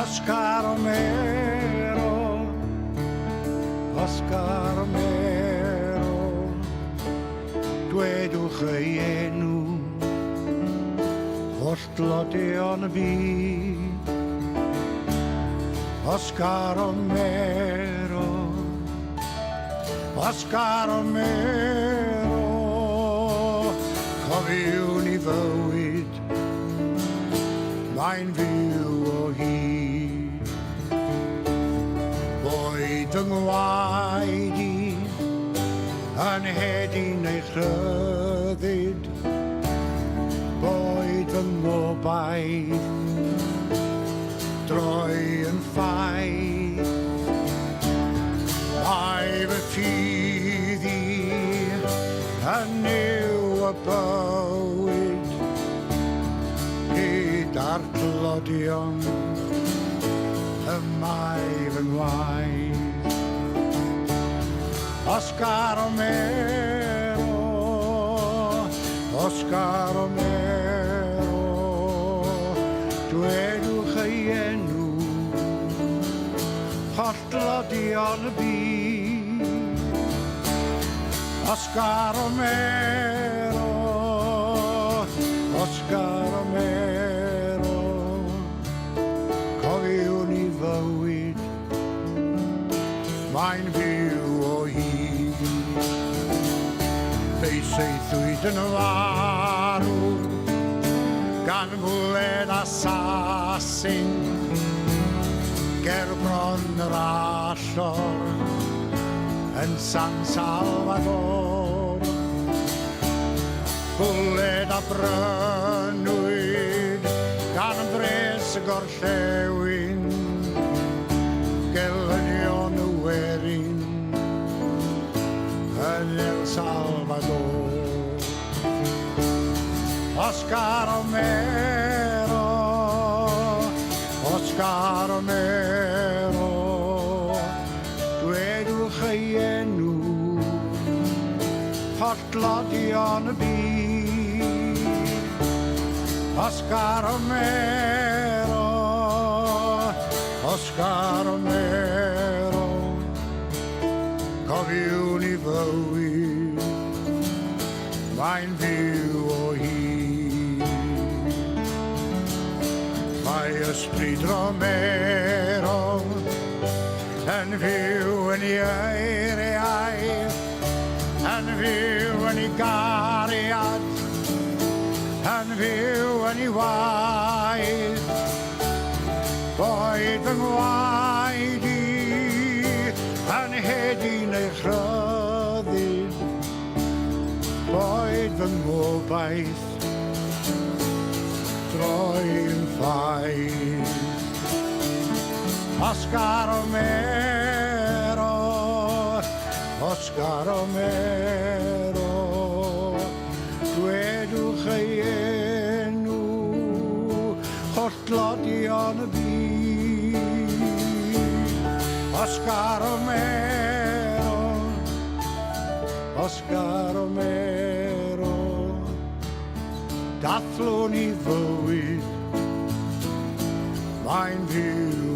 Oscar Romero, Oscar Romero, dwedwch ei enw, hollodion y byd. Oscar Romero, Oscar Romero, cofiwn i fywyd, mae'n fyw o hyd. Boed yng ngwaed i yn hedyn ei chryddid, boed fy ngobaith droi yn ffaith. Mae fy ffydd i yn niw y bywyd, gyda'r clodion y mae fy ngwaith. Oscar Romero, Oscar Romero, dwedwch ei enw, hollodion y byd. Oscar Romero, Oscar Romero, cofiwn i fywyd, mae'n fyw o hyd. Fe'i seithwyd yn farw gan gwled assassin, ger bron yr allor yn San Salvador. Bwled a brynwyd gan ymdres y gorllewin, gelynion y werin yn El Salvador. Oscar Romero, Oscar Romero, dwedwch ei enw, hollodion y byd. Oscar Romero, Oscar Romero, cofiwn i fywyd, mae'n fyw o hyd. Mae ysbryd Romero yn fyw yn ei eiriau, yn fyw yn ei gariad, yn fyw yn ei waith. Boed fy ngwaed i yn hedyn ei chryddid, boed fy ngobaith droi'n ffaith. Oscar Romero, Oscar Romero, dwedwch ei enw, hollodion y byd. Oscar Romero, Oscar Romero, dathlo'n i fywyd, mae'n fyw